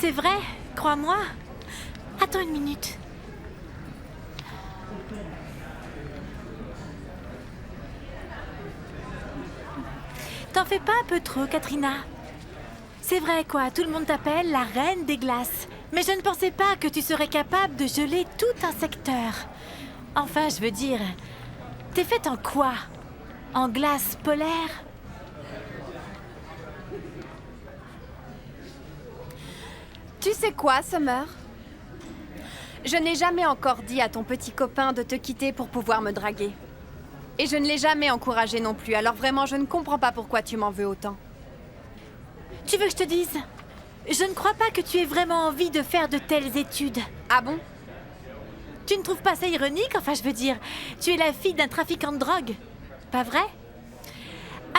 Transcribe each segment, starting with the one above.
C'est vrai, crois-moi. Attends une minute. T'en fais pas un peu trop, Katrina. C'est vrai quoi, tout le monde t'appelle la reine des glaces. Mais je ne pensais pas que tu serais capable de geler tout un secteur. Enfin, je veux dire, t'es faite en quoi? En glace polaire? Tu sais quoi, Summer? Je n'ai jamais encore dit à ton petit copain de te quitter pour pouvoir me draguer. Et je ne l'ai jamais encouragé non plus, alors vraiment, je ne comprends pas pourquoi tu m'en veux autant. Tu veux que je te dise? Je ne crois pas que tu aies vraiment envie de faire de telles études. Ah bon? Tu ne trouves pas ça ironique? Enfin, je veux dire, tu es la fille d'un trafiquant de drogue. Pas vrai?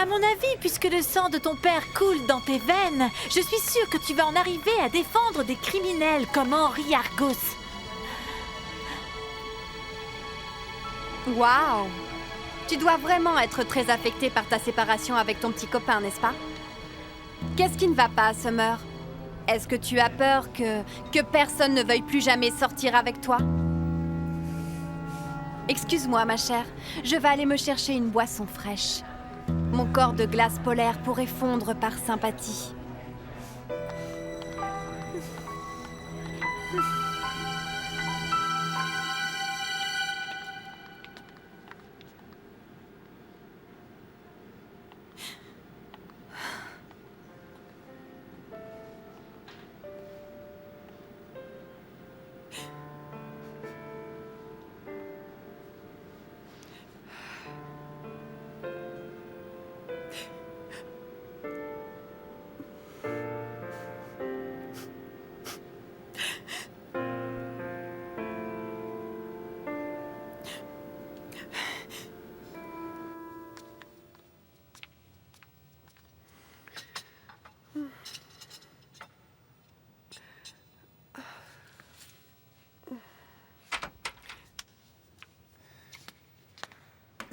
À mon avis, puisque le sang de ton père coule dans tes veines, je suis sûre que tu vas en arriver à défendre des criminels comme Henri Argos. Waouh! Tu dois vraiment être très affectée par ta séparation avec ton petit copain, n'est-ce pas? Qu'est-ce qui ne va pas, Summer? Est-ce que tu as peur que personne ne veuille plus jamais sortir avec toi? Excuse-moi, ma chère, je vais aller me chercher une boisson fraîche. Mon corps de glace polaire pourrait fondre par sympathie.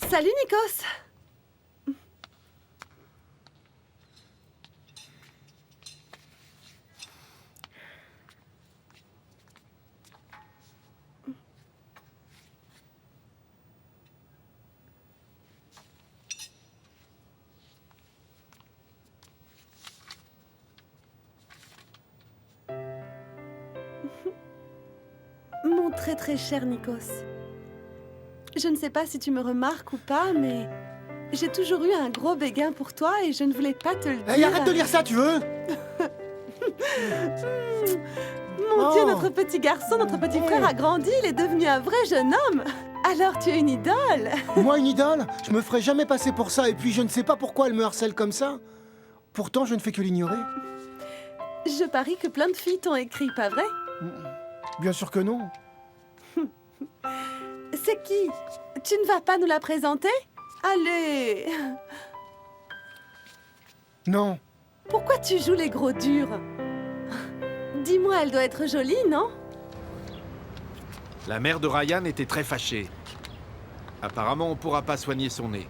Salut, Nikos. Mon très très cher Nikos. Je ne sais pas si tu me remarques ou pas, mais j'ai toujours eu un gros béguin pour toi et je ne voulais pas te le dire. Hey, arrête de lire ça, tu veux? Mon Dieu, notre petit garçon, notre petit frère a grandi, il est devenu un vrai jeune homme. Alors tu es une idole. Moi, une idole? Je me ferais jamais passer pour ça, et puis je ne sais pas pourquoi elle me harcèle comme ça. Pourtant, je ne fais que l'ignorer. Je parie que plein de filles t'ont écrit, pas vrai? Bien sûr que non. C'est qui? Tu ne vas pas nous la présenter? Allez! Non. Pourquoi tu joues les gros durs? Dis-moi, elle doit être jolie, non? La mère de Ryan était très fâchée. Apparemment, on pourra pas soigner son nez.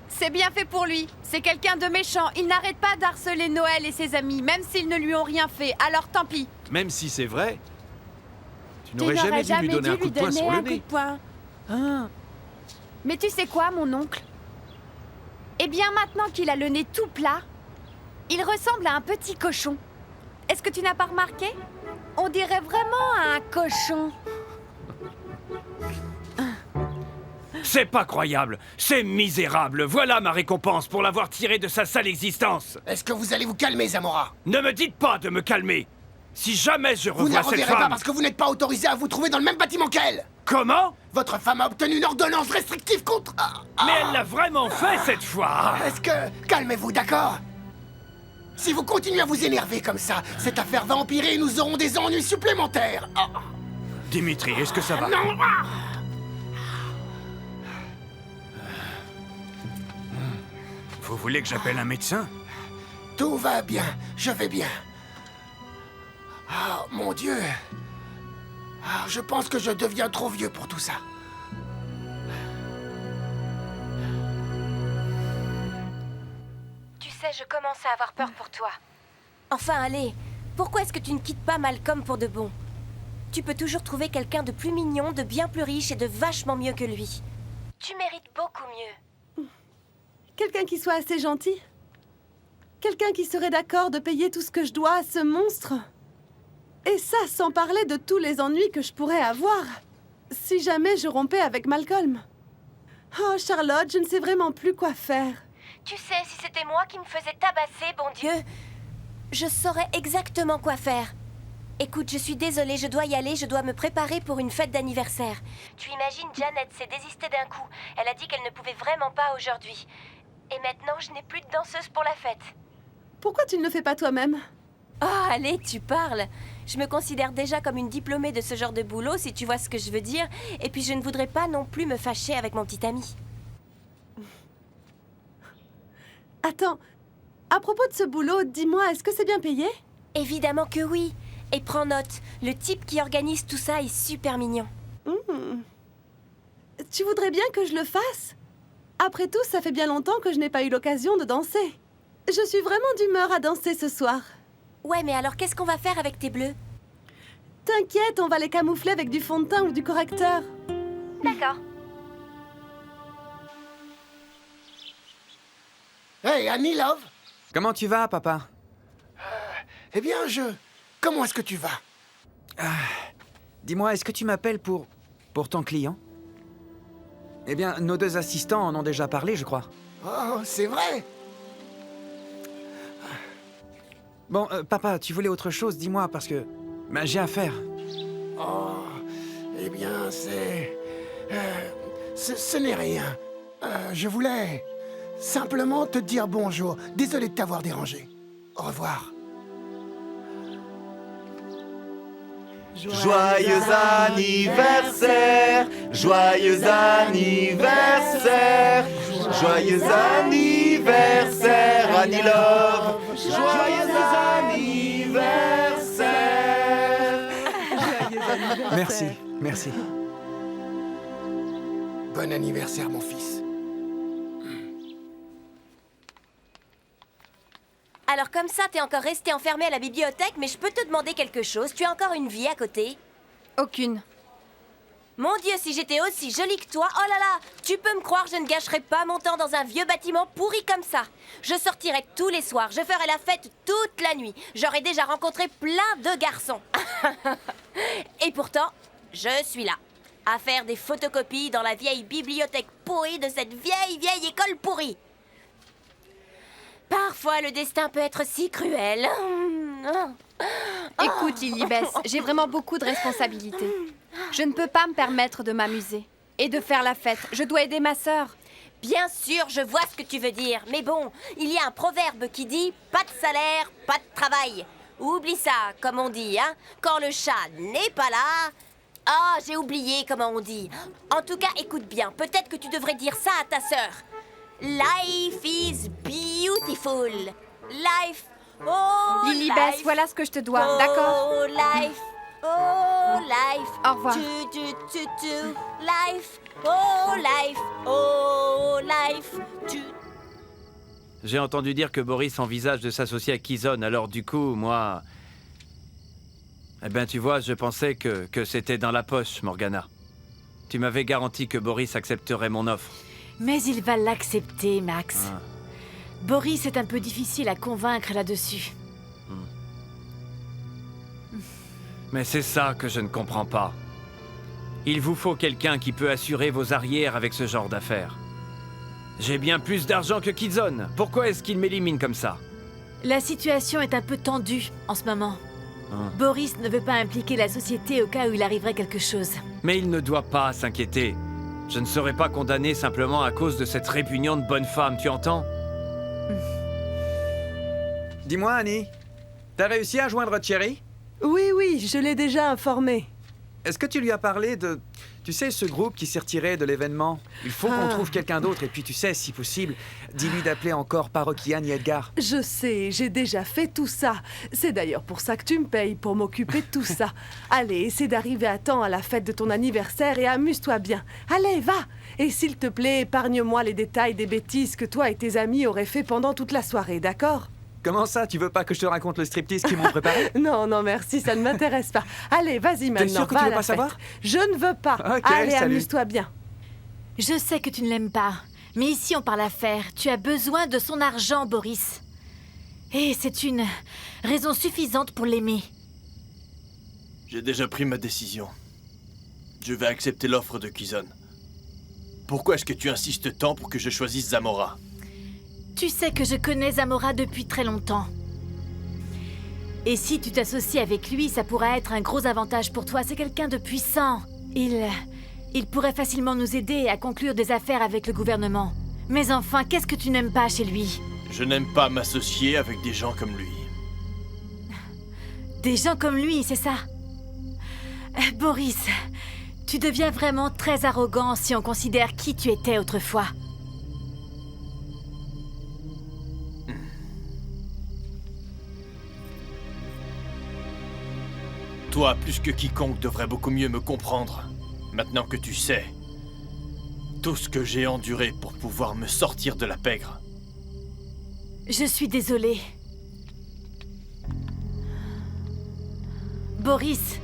C'est bien fait pour lui. C'est quelqu'un de méchant. Il n'arrête pas d'harceler Noël et ses amis, même s'ils ne lui ont rien fait. Alors tant pis. Même si c'est vrai, tu Tu n'aurais jamais dû lui donner un coup de poing sur le un coup nez. de poing. Ah. Mais tu sais quoi, mon oncle? Eh bien, maintenant qu'il a le nez tout plat, il ressemble à un petit cochon. Est-ce que tu n'as pas remarqué? On dirait vraiment un cochon. C'est pas croyable, c'est misérable. Voilà ma récompense pour l'avoir tiré de sa sale existence. Est-ce que vous allez vous calmer, Zamora? Ne me dites pas de me calmer. Si jamais je Vous ne la revois cette reverrez pas femme... parce que vous n'êtes pas autorisé à vous trouver dans le même bâtiment qu'elle. Comment? Votre femme a obtenu une ordonnance restrictive contre... Mais elle l'a vraiment fait cette fois. Est-ce que... Calmez-vous, d'accord? Si vous continuez à vous énerver comme ça, cette affaire va empirer et nous aurons des ennuis supplémentaires. Dimitri, est-ce que ça va? Non. Vous voulez que j'appelle un médecin? Tout va bien, je vais bien. Oh, mon Dieu. Je pense que je deviens trop vieux pour tout ça. Tu sais, je commence à avoir peur pour toi. Enfin, allez, Pourquoi est-ce que tu ne quittes pas Malcolm pour de bon? Tu peux toujours trouver quelqu'un de plus mignon, de bien plus riche et de vachement mieux que lui. Tu mérites beaucoup mieux. Quelqu'un qui soit assez gentil. Quelqu'un qui serait d'accord de payer tout ce que je dois à ce monstre. Et ça, sans parler de tous les ennuis que je pourrais avoir. Si jamais je rompais avec Malcolm. Oh, Charlotte, je ne sais vraiment plus quoi faire. Tu sais, si c'était moi qui me faisais tabasser, bon Dieu, je saurais exactement quoi faire. Écoute, je suis désolée, je dois y aller, je dois me préparer pour une fête d'anniversaire. Tu imagines, Janet s'est désistée d'un coup. Elle a dit qu'elle ne pouvait vraiment pas aujourd'hui. Et maintenant, je n'ai plus de danseuse pour la fête. Pourquoi tu ne le fais pas toi-même? Oh, allez, tu parles. Je me considère déjà comme une diplômée de ce genre de boulot, si tu vois ce que je veux dire. Et puis, je ne voudrais pas non plus me fâcher avec mon petit ami. Attends, à propos de ce boulot, dis-moi, est-ce que c'est bien payé? Évidemment que oui. Et prends note, le type qui organise tout ça est super mignon. Tu voudrais bien que je le fasse? Après tout, ça fait bien longtemps que je n'ai pas eu l'occasion de danser. Je suis vraiment d'humeur à danser ce soir. Ouais, mais alors qu'est-ce qu'on va faire avec tes bleus? T'inquiète, on va les camoufler avec du fond de teint ou du correcteur. D'accord. Hey, Annie, love. Comment tu vas, papa? Eh bien, Comment est-ce que tu vas? Dis-moi, est-ce que tu m'appelles pour ton client? Eh bien, nos deux assistants en ont déjà parlé, je crois. Oh, c'est vrai. Bon, papa, tu voulais autre chose, dis-moi, parce que... j'ai affaire. Oh, eh bien, ce n'est rien. Je voulais simplement te dire bonjour. Désolé de t'avoir dérangé. Au revoir. Joyeux anniversaire, joyeux anniversaire, joyeux anniversaire, Annie Love, joyeux anniversaire. Merci, merci. Bon anniversaire, mon fils. Alors comme ça, t'es encore resté enfermé à la bibliothèque, mais je peux te demander quelque chose. Tu as encore une vie à côté? Aucune. Mon Dieu, si j'étais aussi jolie que toi, oh là là, tu peux me croire, je ne gâcherais pas mon temps dans un vieux bâtiment pourri comme ça. Je sortirais tous les soirs, je ferais la fête toute la nuit. J'aurais déjà rencontré plein de garçons. Et pourtant, je suis là, à faire des photocopies dans la vieille bibliothèque pourrie de cette vieille école pourrie. Parfois, le destin peut être si cruel. Écoute, Lilibès, j'ai vraiment beaucoup de responsabilités. Je ne peux pas me permettre de m'amuser et de faire la fête. Je dois aider ma sœur. Bien sûr, je vois ce que tu veux dire. Mais bon, il y a un proverbe qui dit « pas de salaire, pas de travail ». Oublie ça, comme on dit, hein. Quand le chat n'est pas là... Ah, j'ai oublié comment on dit. En tout cas, écoute bien. Peut-être que tu devrais dire ça à ta sœur. Life is beautiful. Life, oh Lilibès, life, voilà ce que je te dois, d'accord? Oh life, oh life. Au revoir. Life, oh life, oh life. J'ai entendu dire que Boris envisage de s'associer à Kizon, alors du coup, moi... Eh ben, tu vois, je pensais que c'était dans la poche, Morgana. Tu m'avais garanti que Boris accepterait mon offre. Mais il va l'accepter, Max. Ah. Boris est un peu difficile à convaincre là-dessus. Mais c'est ça que je ne comprends pas. Il vous faut quelqu'un qui peut assurer vos arrières avec ce genre d'affaires. J'ai bien plus d'argent que Kizon. Pourquoi est-ce qu'il m'élimine comme ça? La situation est un peu tendue en ce moment. Boris ne veut pas impliquer la société au cas où il arriverait quelque chose. Mais il ne doit pas s'inquiéter. Je ne serai pas condamné simplement à cause de cette répugnante bonne femme, tu entends? Dis-moi, Annie, t'as réussi à joindre Thierry? Oui, je l'ai déjà informé. Est-ce que tu lui as parlé de... Tu sais, ce groupe qui s'est retiré de l'événement? Il faut qu'on trouve quelqu'un d'autre. Et puis, tu sais, si possible, dis-lui d'appeler encore Parokian et Edgar. Je sais, j'ai déjà fait tout ça. C'est d'ailleurs pour ça que tu me payes, pour m'occuper de tout ça. Allez, essaie d'arriver à temps à la fête de ton anniversaire et amuse-toi bien. Allez, va! Et s'il te plaît, épargne-moi les détails des bêtises que toi et tes amis auraient fait pendant toute la soirée, d'accord? Comment ça, tu veux pas que je te raconte le striptease qu'ils m'ont préparé? Non, non, merci, ça ne m'intéresse pas. Allez, vas-y maintenant, sûr que va tu à veux la pas fête. savoir? Je ne veux pas. Ok, Allez, salut. amuse-toi bien. Je sais que tu ne l'aimes pas, mais ici on parle affaires. Tu as besoin de son argent, Boris. Et c'est une raison suffisante pour l'aimer. J'ai déjà pris ma décision. Je vais accepter l'offre de Kizon. Pourquoi est-ce que tu insistes tant pour que je choisisse Zamora? Tu sais que je connais Zamora depuis très longtemps. Et si tu t'associes avec lui, ça pourrait être un gros avantage pour toi. C'est quelqu'un de puissant. Il pourrait facilement nous aider à conclure des affaires avec le gouvernement. Mais enfin, qu'est-ce que tu n'aimes pas chez lui? Je n'aime pas m'associer avec des gens comme lui. Des gens comme lui, c'est ça? Boris, tu deviens vraiment très arrogant si on considère qui tu étais autrefois. Toi, plus que quiconque, devrais beaucoup mieux me comprendre. Maintenant que tu sais tout ce que j'ai enduré pour pouvoir me sortir de la pègre. Je suis désolée. Boris.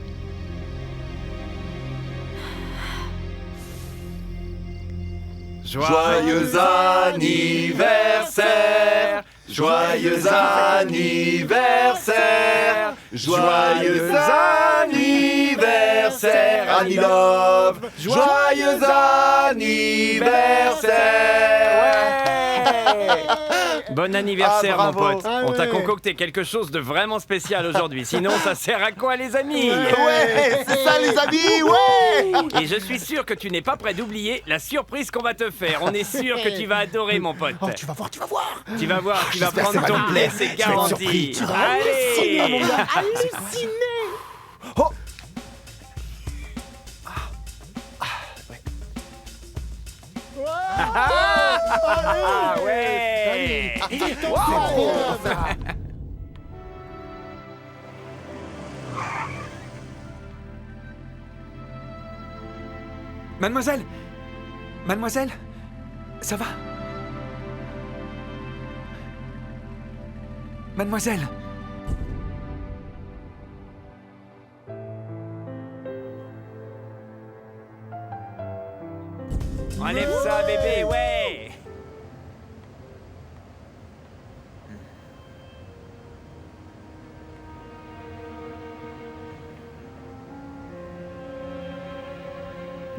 Joyeux anniversaire, joyeux anniversaire, joyeux anniversaire, Annie Love, joyeux anniversaire. Bon anniversaire, Ah, mon bravo. pote. Ah On t'a ouais. concocté quelque chose de vraiment spécial aujourd'hui. Sinon, ça sert à quoi, les amis? Ouais, c'est ça les amis, ouais. Et je suis sûr que tu n'es pas prêt d'oublier la surprise qu'on va te faire. On est sûr que tu vas adorer, mon pote. Oh, tu vas voir, tu vas voir. Tu vas voir, tu vas J'espère que prendre ça va ton lui plaire. plaisir, c'est Je vais être garanti. surpris. Tu vas Allez! Oh. Ah ouais! Mademoiselle! Mademoiselle! Ça va? Mademoiselle! Enlève ça, bébé, ouais!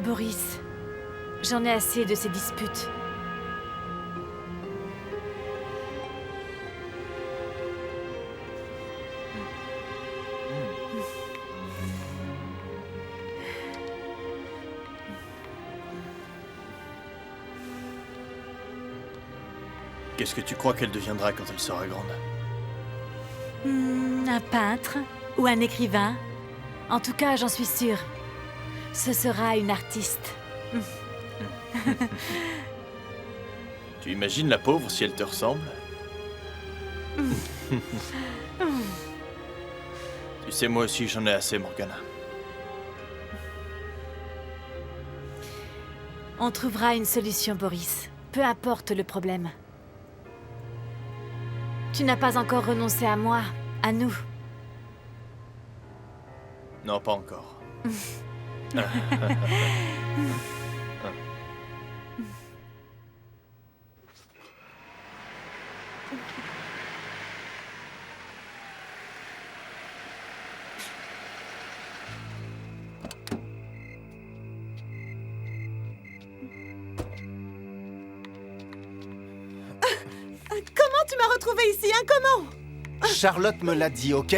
Boris, j'en ai assez de ces disputes. Qu'est-ce que tu crois qu'elle deviendra quand elle sera grande? Un peintre ou un écrivain. En tout cas, j'en suis sûre. Ce sera une artiste. Tu imagines la pauvre si elle te ressemble? Tu sais, moi aussi, j'en ai assez, Morgana. On trouvera une solution, Boris. Peu importe le problème. Tu n'as pas encore renoncé à moi, à nous. Non, pas encore. Comment tu m'as retrouvé ici, hein? Comment? Charlotte me l'a dit, ok?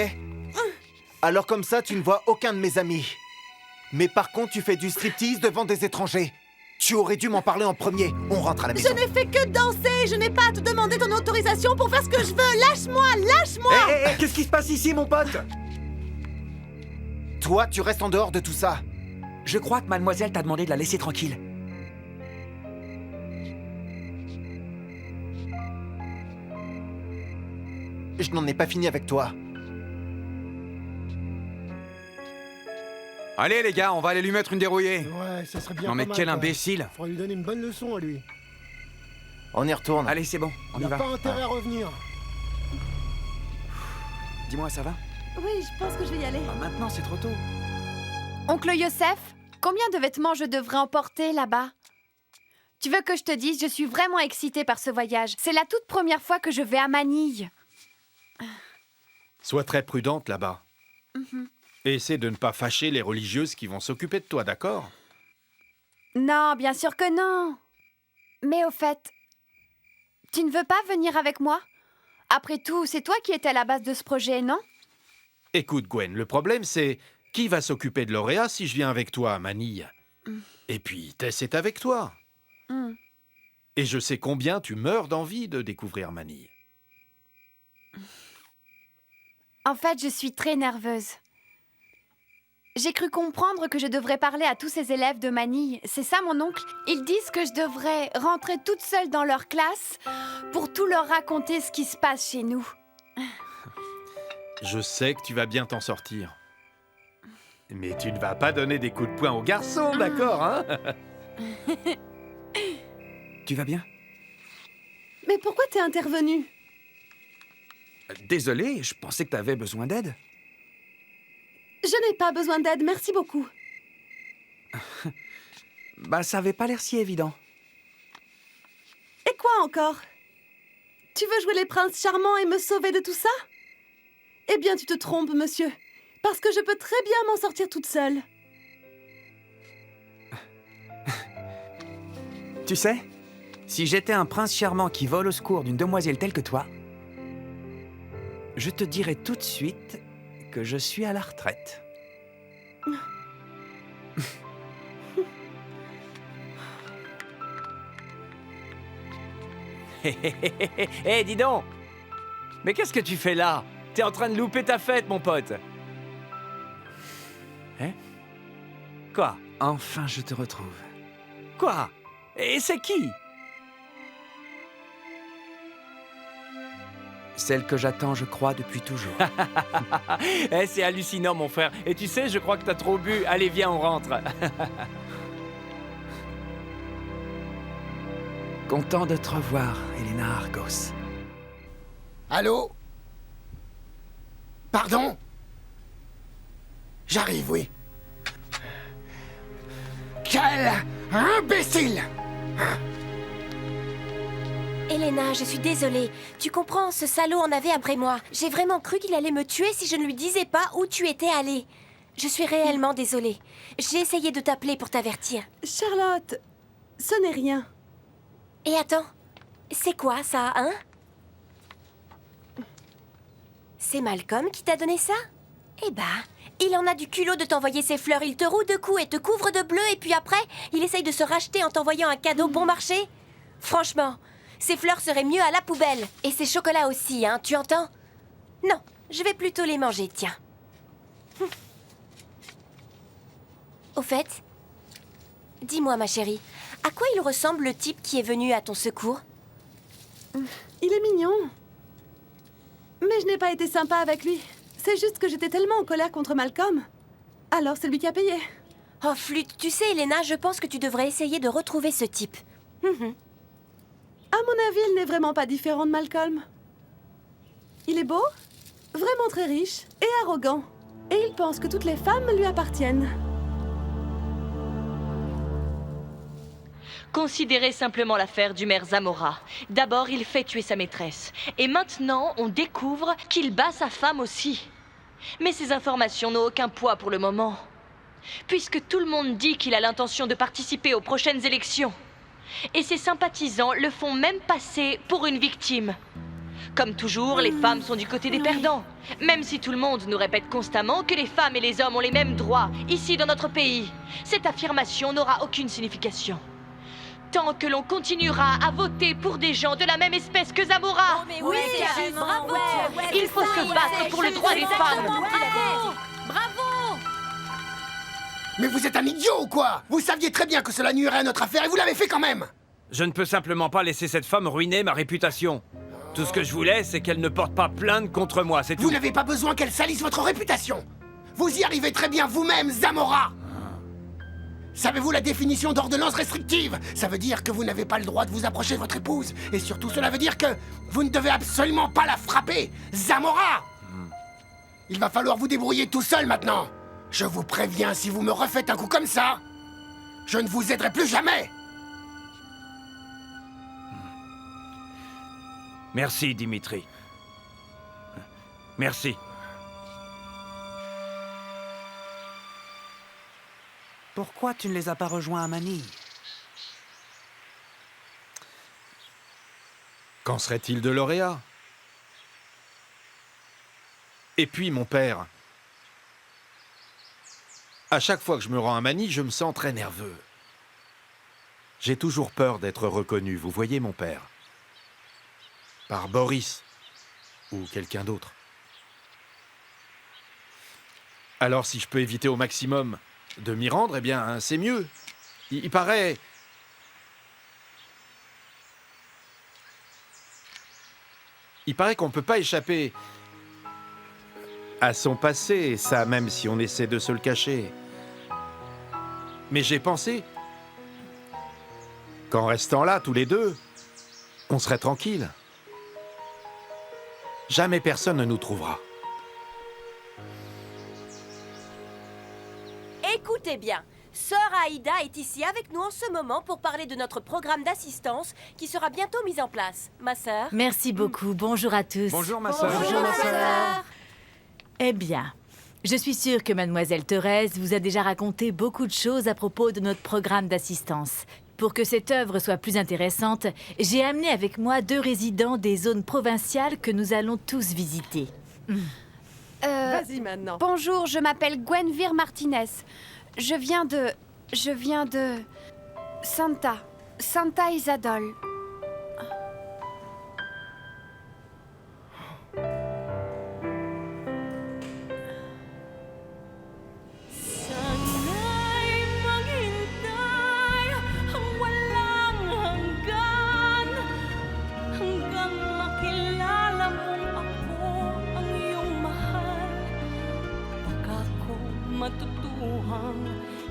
Alors comme ça, tu ne vois aucun de mes amis. Mais par contre, tu fais du striptease devant des étrangers. Tu aurais dû m'en parler en premier. On rentre à la maison. Je n'ai fait que danser. Je n'ai pas à te demander ton autorisation pour faire ce que je veux. Lâche-moi, lâche-moi. Hé, qu'est-ce qui se passe ici, mon pote? Toi, tu restes en dehors de tout ça. Je crois que mademoiselle t'a demandé de la laisser tranquille. Je n'en ai pas fini avec toi. Allez, les gars, on va aller lui mettre une dérouillée. Ouais, ça serait bien. Non, mais pas mal, quel quoi. imbécile. Faudrait lui donner une bonne leçon à lui. On y retourne. Allez, c'est bon, on y Il va. n'a pas intérêt à revenir. Dis-moi, ça va? Oui, je pense que je vais y aller. Bah, maintenant, c'est trop tôt. Oncle Yosef, combien de vêtements je devrais emporter là-bas? Tu veux que je te dise, je suis vraiment excitée par ce voyage. C'est la toute première fois que je vais à Manille. Sois très prudente là-bas. Et essaie de ne pas fâcher les religieuses qui vont s'occuper de toi, d'accord? Non, bien sûr que non. Mais au fait, tu ne veux pas venir avec moi? Après tout, c'est toi qui étais à la base de ce projet, non? Écoute, Gwen, le problème c'est... Qui va s'occuper de Lauréa si je viens avec toi à Manille? Et puis, Tess est avec toi. Et je sais combien tu meurs d'envie de découvrir Manille. En fait, je suis très nerveuse. J'ai cru comprendre que je devrais parler à tous ces élèves de Manille. C'est ça, mon oncle? Ils disent que je devrais rentrer toute seule dans leur classe pour tout leur raconter ce qui se passe chez nous. Je sais que tu vas bien t'en sortir. Mais tu ne vas pas donner des coups de poing aux garçons, d'accord, hein? Tu vas bien? Mais pourquoi t'es intervenu? Désolé, je pensais que t'avais besoin d'aide. Je n'ai pas besoin d'aide, merci beaucoup. Bah, ça avait pas l'air si évident. Et quoi encore? Tu veux jouer les princes charmants et me sauver de tout ça? Eh bien, tu te trompes, monsieur. Parce que je peux très bien m'en sortir toute seule. Tu sais, si j'étais un prince charmant qui vole au secours d'une demoiselle telle que toi, je te dirais tout de suite que je suis à la retraite. Hé, dis donc! Mais qu'est-ce que tu fais là? T'es en train de louper ta fête, mon pote! Hein? Quoi? Enfin, je te retrouve. Quoi? Et c'est qui? Celle que j'attends, je crois, depuis toujours. Eh, c'est hallucinant, mon frère. Et tu sais, je crois que t'as trop bu. Allez, viens, on rentre. Content de te revoir, Elena Argos. Allô? Pardon? J'arrive, oui. Quel imbécile! Elena, je suis désolée. Tu comprends, ce salaud en avait après moi. J'ai vraiment cru qu'il allait me tuer si je ne lui disais pas où tu étais allée. Je suis réellement désolée. J'ai essayé de t'appeler pour t'avertir. Charlotte, ce n'est rien. Et attends, c'est quoi ça, hein? C'est Malcolm qui t'a donné ça? Eh ben, il en a du culot de t'envoyer ses fleurs. Il te roue de coups et te couvre de bleu et puis après, il essaye de se racheter en t'envoyant un cadeau bon marché. Franchement, ces fleurs seraient mieux à la poubelle. Et ces chocolats aussi, hein, tu entends? Non, je vais plutôt les manger, tiens. Au fait, dis-moi, ma chérie, à quoi il ressemble le type qui est venu à ton secours? Il est mignon. Mais je n'ai pas été sympa avec lui. C'est juste que j'étais tellement en colère contre Malcolm. Alors c'est lui qui a payé. Oh, flûte, tu sais, Elena, je pense que tu devrais essayer de retrouver ce type. À mon avis, il n'est vraiment pas différent de Malcolm. Il est beau, vraiment très riche et arrogant. Et il pense que toutes les femmes lui appartiennent. Considérez simplement l'affaire du maire Zamora. D'abord, il fait tuer sa maîtresse. Et maintenant, on découvre qu'il bat sa femme aussi. Mais ces informations n'ont aucun poids pour le moment. Puisque tout le monde dit qu'il a l'intention de participer aux prochaines élections. Et ses sympathisants le font même passer pour une victime. Comme toujours, les femmes sont du côté des perdants. Même si tout le monde nous répète constamment que les femmes et les hommes ont les mêmes droits, ici dans notre pays. Cette affirmation n'aura aucune signification. Tant que l'on continuera à voter pour des gens de la même espèce que Zamora. Oh, mais oui, c'est juste, bravo. Il faut se battre pour le droit des femmes. Bravo. Bravo. Mais vous êtes un idiot ou quoi? Vous saviez très bien que cela nuirait à notre affaire et vous l'avez fait quand même. Je ne peux simplement pas laisser cette femme ruiner ma réputation. Tout ce que je voulais, c'est qu'elle ne porte pas plainte contre moi, c'est tout. Vous n'avez pas besoin qu'elle salisse votre réputation. Vous y arrivez très bien vous-même, Zamora. Savez-vous la définition d'ordonnance restrictive? Ça veut dire que vous n'avez pas le droit de vous approcher de votre épouse. Et surtout, cela veut dire que vous ne devez absolument pas la frapper, Zamora. Il va falloir vous débrouiller tout seul maintenant. Je vous préviens, si vous me refaites un coup comme ça, je ne vous aiderai plus jamais. Merci, Dimitri. Merci. Pourquoi tu ne les as pas rejoints à Manille? Qu'en serait-il de Lauréat? Et puis, mon père. À chaque fois que je me rends à Manille, je me sens très nerveux. J'ai toujours peur d'être reconnu, vous voyez, mon père. Par Boris. Ou quelqu'un d'autre. Alors, si je peux éviter au maximum de m'y rendre, eh bien, c'est mieux. Il paraît... Il paraît qu'on ne peut pas échapper à son passé, et ça même si on essaie de se le cacher. Mais j'ai pensé qu'en restant là, tous les deux, on serait tranquille. Jamais personne ne nous trouvera. Écoutez bien, Sœur Aïda est ici avec nous en ce moment pour parler de notre programme d'assistance qui sera bientôt mis en place. Ma sœur. Merci beaucoup. Bonjour à tous. Bonjour, ma sœur. Bonjour, ma sœur. Eh bien, je suis sûre que Mademoiselle Thérèse vous a déjà raconté beaucoup de choses à propos de notre programme d'assistance. Pour que cette œuvre soit plus intéressante, j'ai amené avec moi 2 résidents des zones provinciales que nous allons tous visiter. Vas-y maintenant. Bonjour, je m'appelle Gwenvir Martinez. Je viens de Santa Isadol. Matutuhang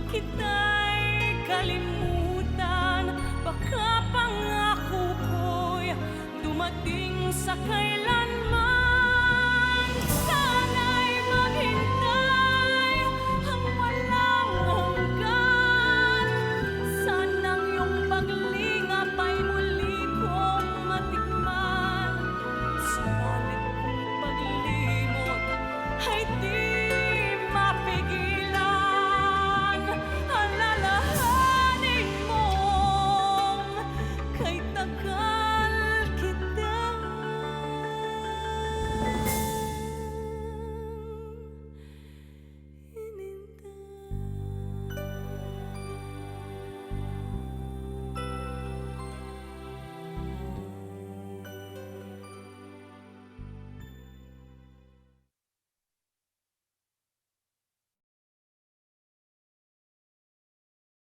kita'y kalimutan. Baka pangako ko'y dumating sa kailan